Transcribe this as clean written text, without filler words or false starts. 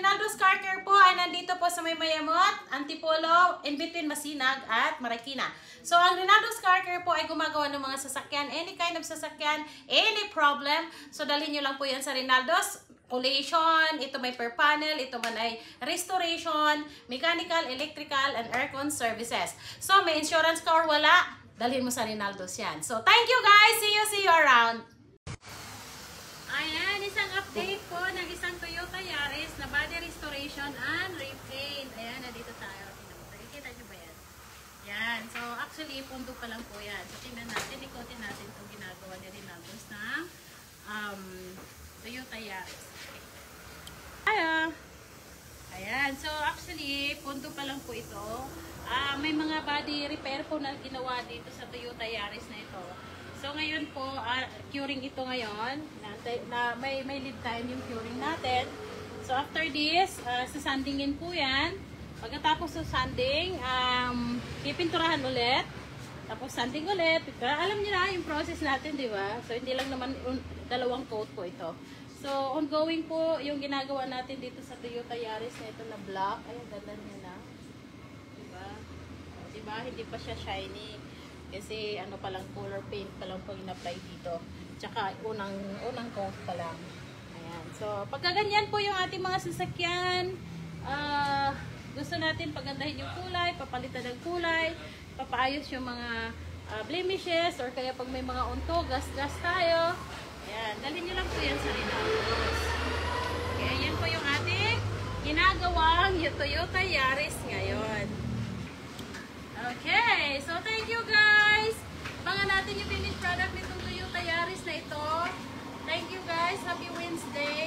Rinaldo's Car Care po ay nandito po sa may Mayamot, Antipolo, in between Masinag at Marikina. So, ang Rinaldo's Car Care po ay gumagawa ng mga sasakyan, any kind of sasakyan, any problem. So, dalhin nyo lang po yan sa Rinaldo's. Collation, ito may per panel, ito man ay restoration, mechanical, electrical, and aircon services. So, may insurance ka or wala, dalhin mo sa Rinaldo's yan. So, thank you guys! See you around! Ayan, isang update po ng isang Toyota Yaris na body restoration and repaint. Ayan, nandito tayo. Nakikita nyo ba yan? Yan. So, actually, pundo pa lang po yan. So, tingnan natin, ikotin natin itong ginagawa ni Rinaldo's ng Toyota Yaris. Ayan. So, actually, pundo pa lang po ito. May mga body repair po na ginawa dito sa Toyota Yaris na ito. So, ngayon po, curing ito ngayon. May lead time yung curing natin. So, after this, sasandingin po yan. Pagkatapos sa sanding, pipinturahan ulit. Tapos sanding ulit. Alam niyo na yung process natin, di ba? So, hindi lang naman dalawang coat po ito. So, ongoing po yung ginagawa natin dito sa Toyota Yaris na ito na black. Ayun, ganda niya na. Diba? Diba? Hindi pa siya shiny. Kasi ano pa lang, color paint pa lang po in-apply dito. Tsaka unang coat pa lang. Ayan. So, pagka ganyan po yung ating mga sasakyan, gusto natin pagandahin yung kulay, papalitan ng kulay, papaayos yung mga blemishes, or kaya pag may mga unto, gas-gas tayo. Ayan. Dalhin nyo lang po yan sa Rinaldo's. Okay, ayan po yung ating ginagawang yung Toyota Yaris ngayon. Okay, so thank you guys. Abangan natin yung finished product nitong Toyota Yaris na ito. Thank you guys. Happy Wednesday.